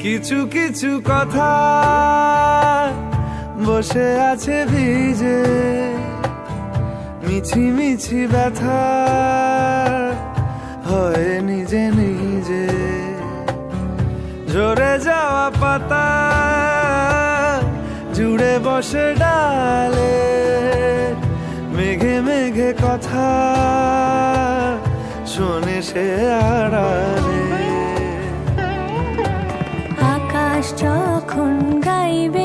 কিছু কিছু কথা বসে আছে ভিজে, মিছি মিছি ব্যথা হয় নিজে নিজে। ঝরে যাওয়া পাতা জুড়ে বসে ডালে, মেঘে মেঘে কথা শোনে সে আড়ালে। আকাশ যখন গাইবে